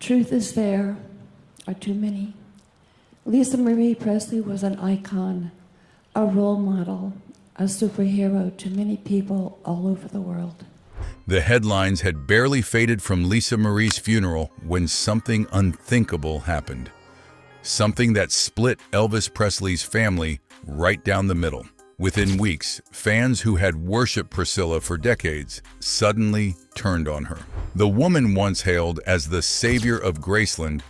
Truth is there are too many. Lisa Marie Presley was an icon, a role model, a superhero to many people all over the world. The headlines had barely faded from Lisa Marie's funeral when something unthinkable happened. Something that split Elvis Presley's family right down the middle. Within weeks, fans who had worshipped Priscilla for decades suddenly turned on her. The woman once hailed as the savior of Graceland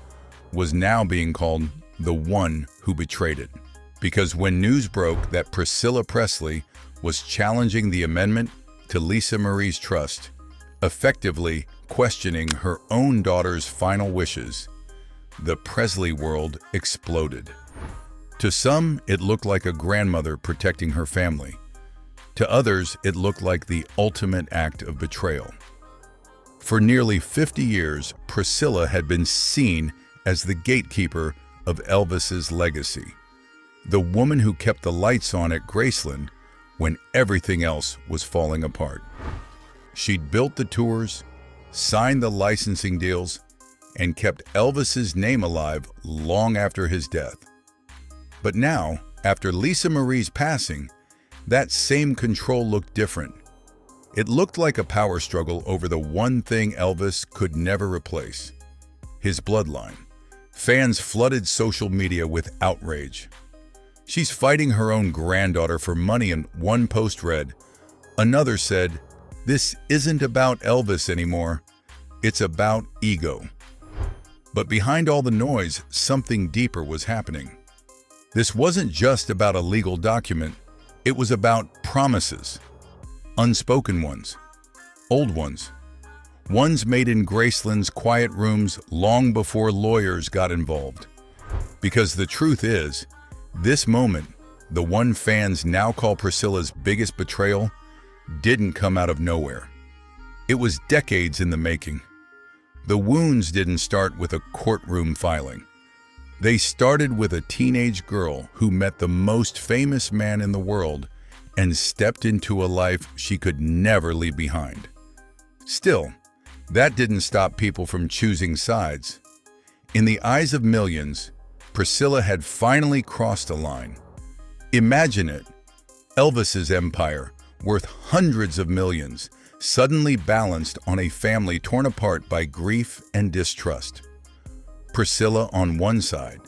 was now being called the one who betrayed it. Because when news broke that Priscilla Presley was challenging the amendment to Lisa Marie's trust, effectively questioning her own daughter's final wishes, the Presley world exploded. To some, it looked like a grandmother protecting her family. To others, it looked like the ultimate act of betrayal. For nearly 50 years, Priscilla had been seen as the gatekeeper of Elvis's legacy, the woman who kept the lights on at Graceland when everything else was falling apart. She'd built the tours, signed the licensing deals, and kept Elvis's name alive long after his death. But now, after Lisa Marie's passing, that same control looked different. It looked like a power struggle over the one thing Elvis could never replace: his bloodline. Fans flooded social media with outrage. "She's fighting her own granddaughter for money," and one post read. Another said, "This isn't about Elvis anymore. It's about ego." But behind all the noise, something deeper was happening. This wasn't just about a legal document. It was about promises. Unspoken ones. Old ones. Ones made in Graceland's quiet rooms long before lawyers got involved. Because the truth is, this moment, the one fans now call Priscilla's biggest betrayal, didn't come out of nowhere. It was decades in the making. The wounds didn't start with a courtroom filing. They started with a teenage girl who met the most famous man in the world and stepped into a life she could never leave behind. Still, that didn't stop people from choosing sides. In the eyes of millions, Priscilla had finally crossed a line. Imagine it: Elvis's empire, worth hundreds of millions, suddenly balanced on a family torn apart by grief and distrust. Priscilla on one side,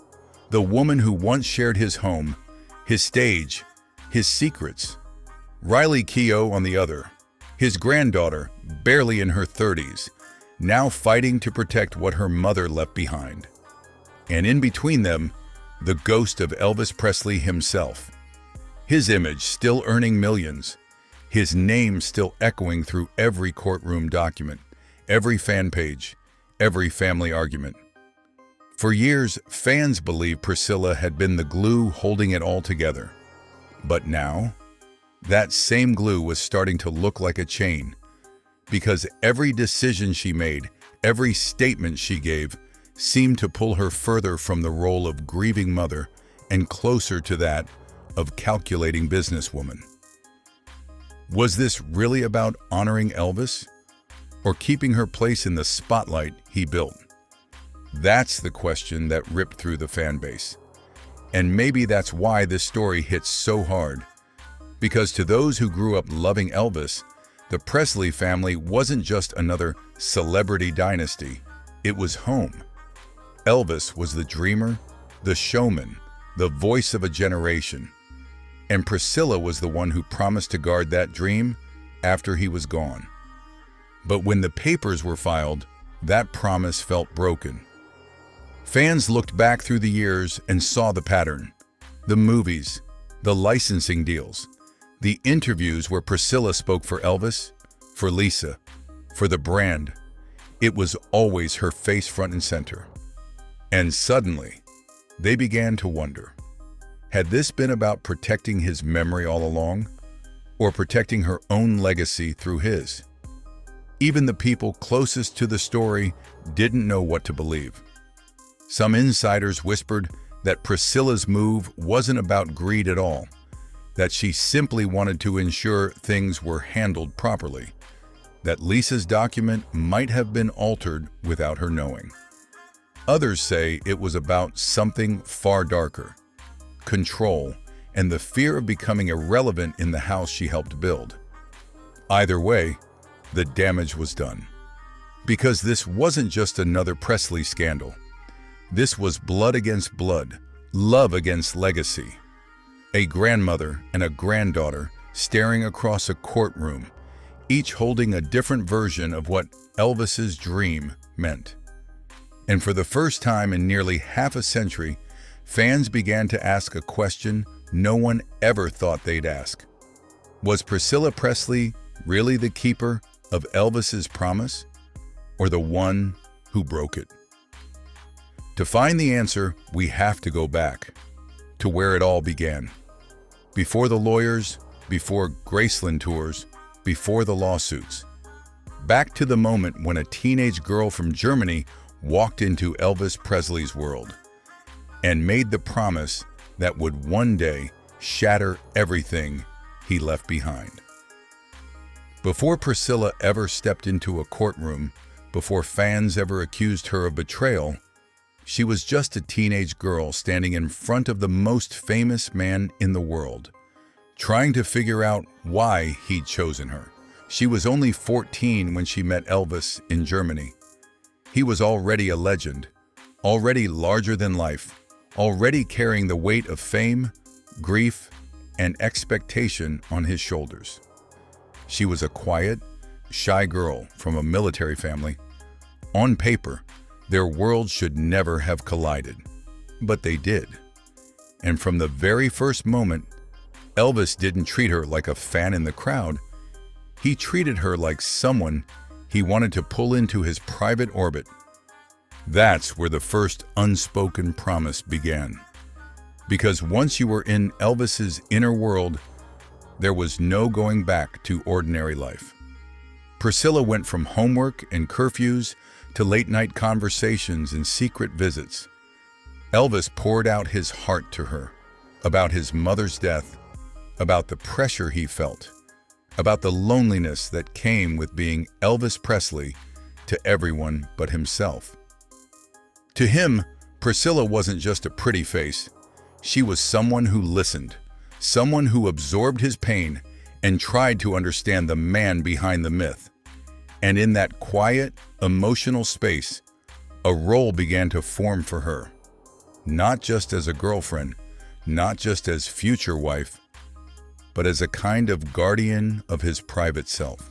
the woman who once shared his home, his stage, his secrets. Riley Keough on the other, his granddaughter, barely in her 30s, now fighting to protect what her mother left behind. And in between them, the ghost of Elvis Presley himself. His image still earning millions, his name still echoing through every courtroom document, every fan page, every family argument. For years, fans believed Priscilla had been the glue holding it all together. But now, that same glue was starting to look like a chain, because every decision she made, every statement she gave, seemed to pull her further from the role of grieving mother and closer to that of calculating businesswoman. Was this really about honoring Elvis, or keeping her place in the spotlight he built? That's the question that ripped through the fan base. And maybe that's why this story hits so hard. Because to those who grew up loving Elvis, the Presley family wasn't just another celebrity dynasty. It was home. Elvis was the dreamer, the showman, the voice of a generation. And Priscilla was the one who promised to guard that dream after he was gone. But when the papers were filed, that promise felt broken. Fans looked back through the years and saw the pattern. The movies, the licensing deals, the interviews where Priscilla spoke for Elvis, for Lisa, for the brand. It was always her face front and center. And suddenly, they began to wonder, had this been about protecting his memory all along, or protecting her own legacy through his? Even the people closest to the story didn't know what to believe. Some insiders whispered that Priscilla's move wasn't about greed at all, that she simply wanted to ensure things were handled properly, that Lisa's document might have been altered without her knowing. Others say it was about something far darker: control and the fear of becoming irrelevant in the house she helped build. Either way, the damage was done. Because this wasn't just another Presley scandal. This was blood against blood, love against legacy. A grandmother and a granddaughter staring across a courtroom, each holding a different version of what Elvis's dream meant. And for the first time in nearly half a century, fans began to ask a question no one ever thought they'd ask. Was Priscilla Presley really the keeper of Elvis's promise, or the one who broke it? To find the answer, we have to go back to where it all began. Before the lawyers, before Graceland tours, before the lawsuits. Back to the moment when a teenage girl from Germany walked into Elvis Presley's world and made the promise that would one day shatter everything he left behind. Before Priscilla ever stepped into a courtroom, before fans ever accused her of betrayal, she was just a teenage girl standing in front of the most famous man in the world, trying to figure out why he'd chosen her. She was only 14 when she met Elvis in Germany. He was already a legend, already larger than life, already carrying the weight of fame, grief, and expectation on his shoulders. She was a quiet, shy girl from a military family. On paper, their worlds should never have collided, but they did. And from the very first moment, Elvis didn't treat her like a fan in the crowd. He treated her like someone he wanted to pull into his private orbit. That's where the first unspoken promise began. Because once you were in Elvis's inner world, there was no going back to ordinary life. Priscilla went from homework and curfews to late-night conversations and secret visits. Elvis poured out his heart to her, about his mother's death, about the pressure he felt, about the loneliness that came with being Elvis Presley to everyone but himself. To him, Priscilla wasn't just a pretty face. She was someone who listened, someone who absorbed his pain and tried to understand the man behind the myth. And in that quiet, emotional space, a role began to form for her. Not just as a girlfriend, not just as future wife, but as a kind of guardian of his private self.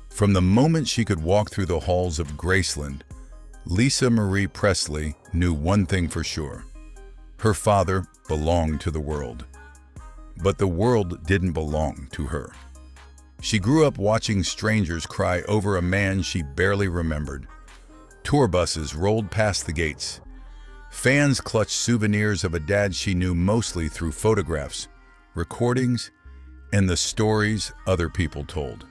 From the moment she could walk through the halls of Graceland, Lisa Marie Presley knew one thing for sure. Her father belonged to the world. But the world didn't belong to her. She grew up watching strangers cry over a man she barely remembered. Tour buses rolled past the gates. Fans clutched souvenirs of a dad she knew mostly through photographs, recordings, and the stories other people told.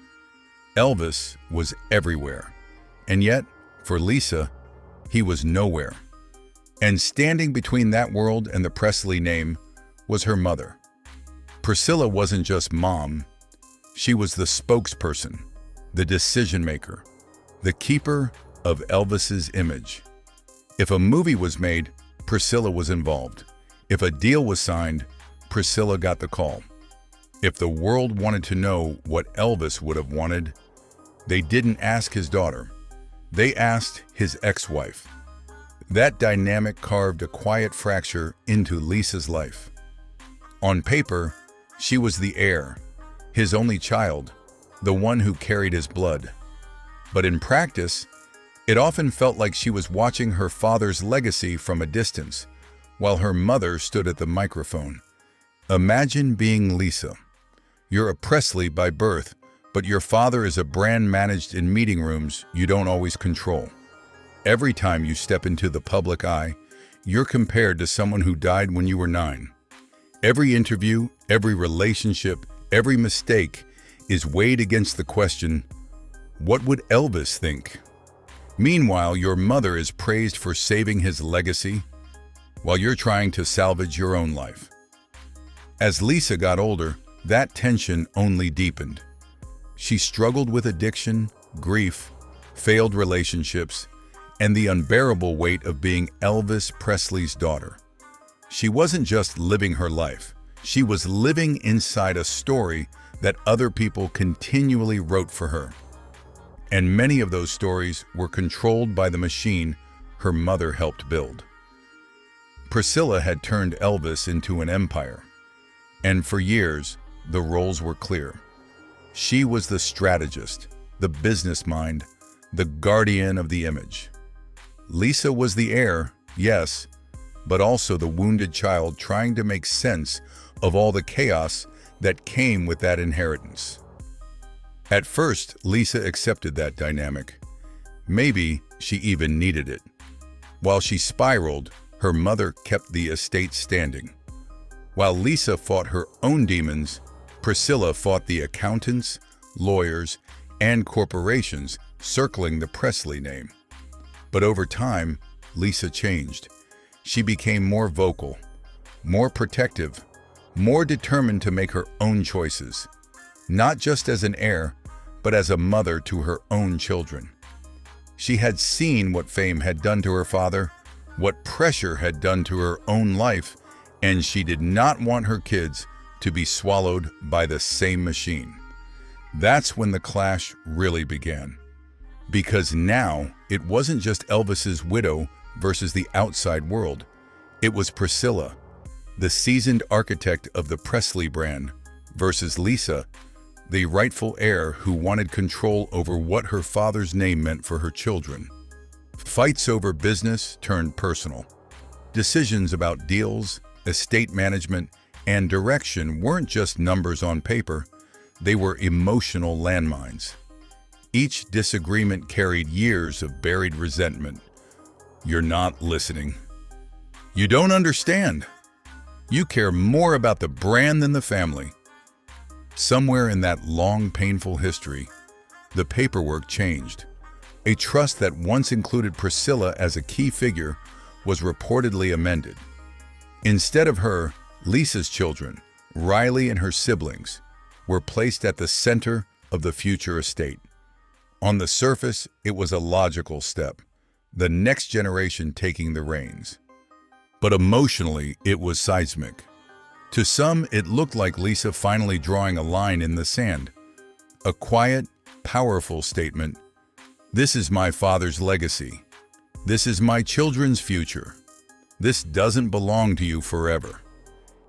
Elvis was everywhere, and yet, for Lisa, he was nowhere. And standing between that world and the Presley name was her mother. Priscilla wasn't just mom. She was the spokesperson, the decision maker, the keeper of Elvis's image. If a movie was made, Priscilla was involved. If a deal was signed, Priscilla got the call. If the world wanted to know what Elvis would have wanted, they didn't ask his daughter. They asked his ex-wife. That dynamic carved a quiet fracture into Lisa's life. On paper, she was the heir, his only child, the one who carried his blood. But in practice, it often felt like she was watching her father's legacy from a distance, while her mother stood at the microphone. Imagine being Lisa. You're a Presley by birth, but your father is a brand managed in meeting rooms you don't always control. Every time you step into the public eye, you're compared to someone who died when you were 9. Every interview, every relationship, every mistake is weighed against the question, what would Elvis think? Meanwhile, your mother is praised for saving his legacy, while you're trying to salvage your own life. As Lisa got older, that tension only deepened. She struggled with addiction, grief, failed relationships, and the unbearable weight of being Elvis Presley's daughter. She wasn't just living her life, she was living inside a story that other people continually wrote for her. And many of those stories were controlled by the machine her mother helped build. Priscilla had turned Elvis into an empire, and for years, the roles were clear. She was the strategist, the business mind, the guardian of the image. Lisa was the heir, yes, but also the wounded child trying to make sense of all the chaos that came with that inheritance. At first, Lisa accepted that dynamic. Maybe she even needed it. While she spiraled, her mother kept the estate standing. While Lisa fought her own demons, Priscilla fought the accountants, lawyers, and corporations circling the Presley name. But over time, Lisa changed. She became more vocal, more protective, more determined to make her own choices, not just as an heir, but as a mother to her own children. She had seen what fame had done to her father, what pressure had done to her own life, and she did not want her kids to be swallowed by the same machine. That's when the clash really began. Because now, it wasn't just Elvis's widow versus the outside world. It was Priscilla, the seasoned architect of the Presley brand, versus Lisa, the rightful heir who wanted control over what her father's name meant for her children. Fights over business turned personal. Decisions about deals, estate management, and direction weren't just numbers on paper, they were emotional landmines. Each disagreement carried years of buried resentment. You're not listening. You don't understand. You care more about the brand than the family. Somewhere in that long, painful history, the paperwork changed. A trust that once included Priscilla as a key figure was reportedly amended. Instead of her, Lisa's children, Riley and her siblings, were placed at the center of the future estate. On the surface, it was a logical step, the next generation taking the reins. But emotionally, it was seismic. To some, it looked like Lisa finally drawing a line in the sand. A quiet, powerful statement. This is my father's legacy. This is my children's future. This doesn't belong to you forever.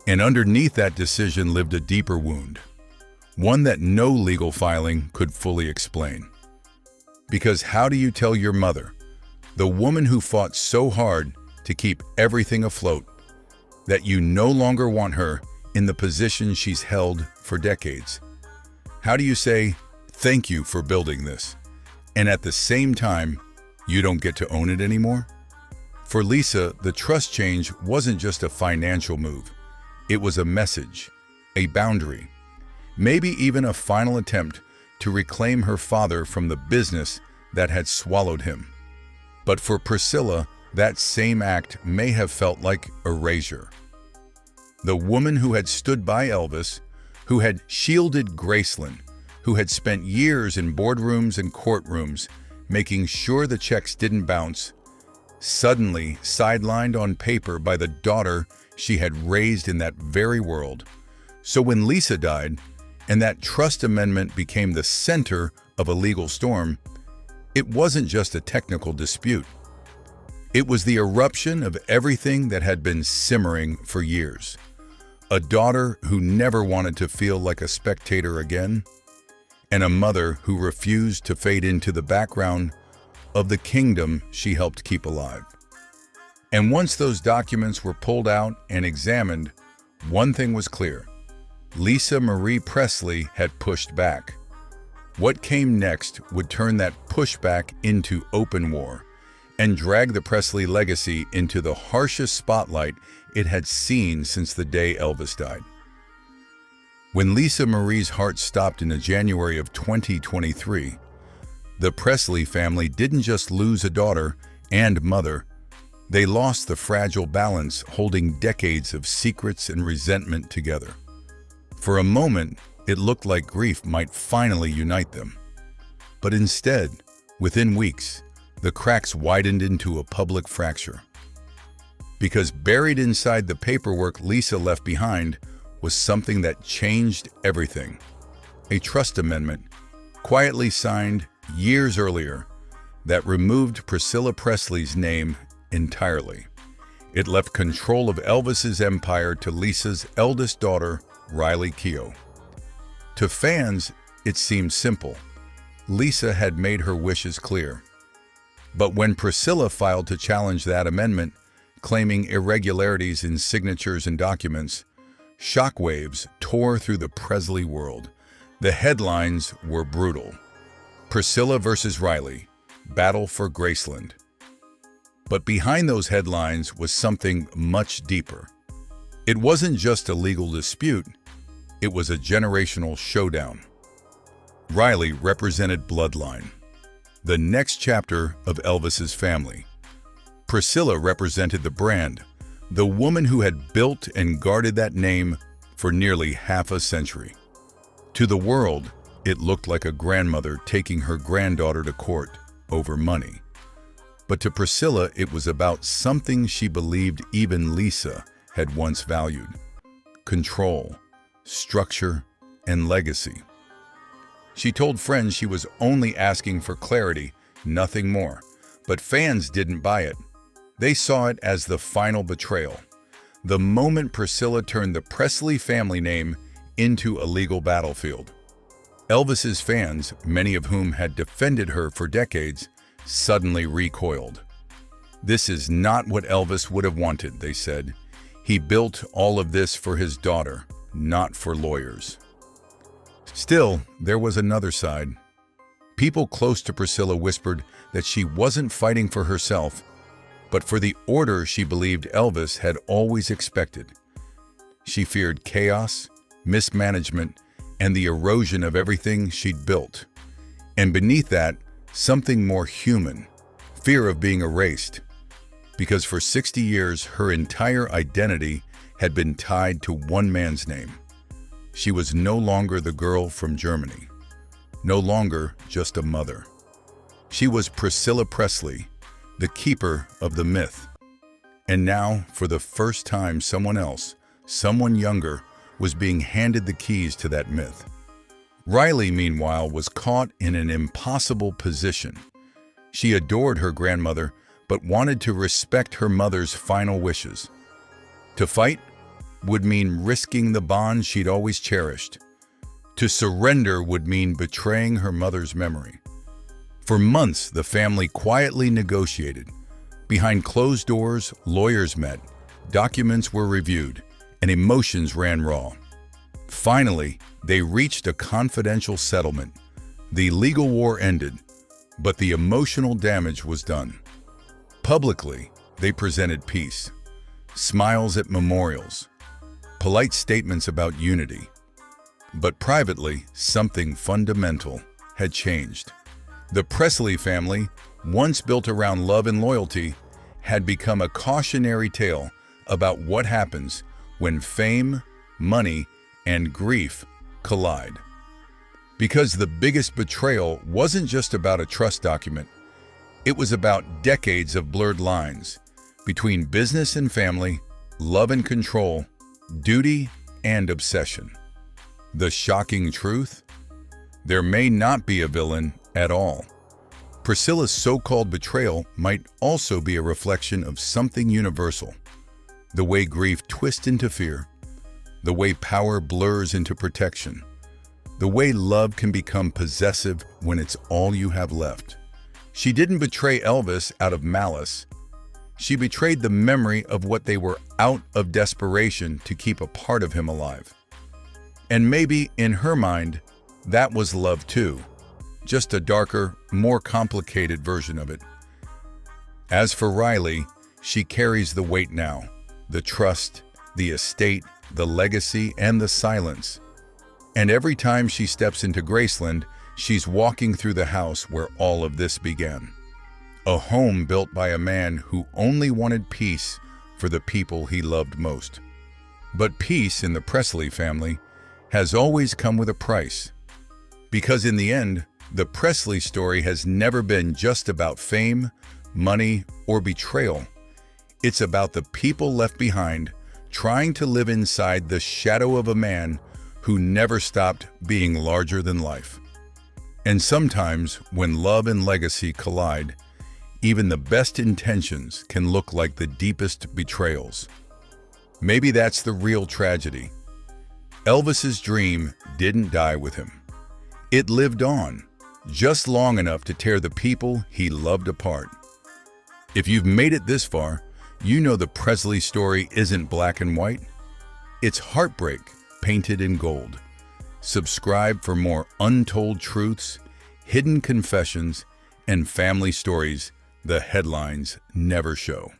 And underneath that decision lived a deeper wound, one that no legal filing could fully explain. Because how do you tell your mother, the woman who fought so hard to keep everything afloat, that you no longer want her in the position she's held for decades? How do you say, thank you for building this, and at the same time, you don't get to own it anymore? For Lisa, the trust change wasn't just a financial move. It was a message, a boundary, maybe even a final attempt to reclaim her father from the business that had swallowed him. But for Priscilla, that same act may have felt like erasure. The woman who had stood by Elvis, who had shielded Graceland, who had spent years in boardrooms and courtrooms making sure the checks didn't bounce, suddenly sidelined on paper by the daughter she had raised in that very world. So when Lisa died, and that trust amendment became the center of a legal storm, it wasn't just a technical dispute. It was the eruption of everything that had been simmering for years. A daughter who never wanted to feel like a spectator again, and a mother who refused to fade into the background of the kingdom she helped keep alive. And once those documents were pulled out and examined, one thing was clear. Lisa Marie Presley had pushed back. What came next would turn that pushback into open war and drag the Presley legacy into the harshest spotlight it had seen since the day Elvis died. When Lisa Marie's heart stopped in January of 2023, the Presley family didn't just lose a daughter and mother, they lost the fragile balance holding decades of secrets and resentment together. For a moment, it looked like grief might finally unite them. But instead, within weeks, the cracks widened into a public fracture. Because buried inside the paperwork Lisa left behind was something that changed everything. A trust amendment, quietly signed years earlier, that removed Priscilla Presley's name entirely. It left control of Elvis's empire to Lisa's eldest daughter, Riley Keough. To fans, it seemed simple. Lisa had made her wishes clear. But when Priscilla filed to challenge that amendment, claiming irregularities in signatures and documents, shockwaves tore through the Presley world. The headlines were brutal. Priscilla versus Riley, battle for Graceland. But behind those headlines was something much deeper. It wasn't just a legal dispute, it was a generational showdown. Riley represented bloodline, the next chapter of Elvis's family. Priscilla represented the brand, the woman who had built and guarded that name for nearly half a century. To the world, it looked like a grandmother taking her granddaughter to court over money. But to Priscilla, it was about something she believed even Lisa had once valued: control, structure, and legacy. She told friends she was only asking for clarity, nothing more. But fans didn't buy it. They saw it as the final betrayal. The moment Priscilla turned the Presley family name into a legal battlefield. Elvis's fans, many of whom had defended her for decades, suddenly recoiled. "This is not what Elvis would have wanted," they said. "He built all of this for his daughter, not for lawyers." Still, there was another side. People close to Priscilla whispered that she wasn't fighting for herself, but for the order she believed Elvis had always expected. She feared chaos, mismanagement, and the erosion of everything she'd built. And beneath that, something more human, fear of being erased. Because for 60 years, her entire identity had been tied to one man's name. She was no longer the girl from Germany, no longer just a mother. She was Priscilla Presley, the keeper of the myth. And now, for the first time, someone else, someone younger, was being handed the keys to that myth. Riley, meanwhile, was caught in an impossible position. She adored her grandmother, but wanted to respect her mother's final wishes. To fight would mean risking the bond she'd always cherished. To surrender would mean betraying her mother's memory. For months, the family quietly negotiated. Behind closed doors, lawyers met, documents were reviewed, and emotions ran raw. Finally, they reached a confidential settlement. The legal war ended, but the emotional damage was done. Publicly, they presented peace, smiles at memorials, polite statements about unity. But privately, something fundamental had changed. The Presley family, once built around love and loyalty, had become a cautionary tale about what happens when fame, money, and grief collide. Because the biggest betrayal wasn't just about a trust document, it was about decades of blurred lines between business and family, love and control, duty and obsession. The shocking truth? There may not be a villain at all. Priscilla's so-called betrayal might also be a reflection of something universal. The way grief twists into fear, the way power blurs into protection, the way love can become possessive when it's all you have left. She didn't betray Elvis out of malice. She betrayed the memory of what they were out of desperation to keep a part of him alive. And maybe, in her mind, that was love too, just a darker, more complicated version of it. As for Riley, she carries the weight now, the trust, the estate, the legacy, and the silence. And every time she steps into Graceland, she's walking through the house where all of this began. A home built by a man who only wanted peace for the people he loved most. But peace in the Presley family has always come with a price. Because in the end, The Presley story has never been just about fame, money, or betrayal. It's about the people left behind, trying to live inside the shadow of a man who never stopped being larger than life. And sometimes, when love and legacy collide, even the best intentions can look like the deepest betrayals. Maybe that's the real tragedy. Elvis's dream didn't die with him. It lived on, just long enough to tear the people he loved apart. If you've made it this far, you know the Presley story isn't black and white. It's heartbreak painted in gold. Subscribe for more untold truths, hidden confessions, and family stories the headlines never show.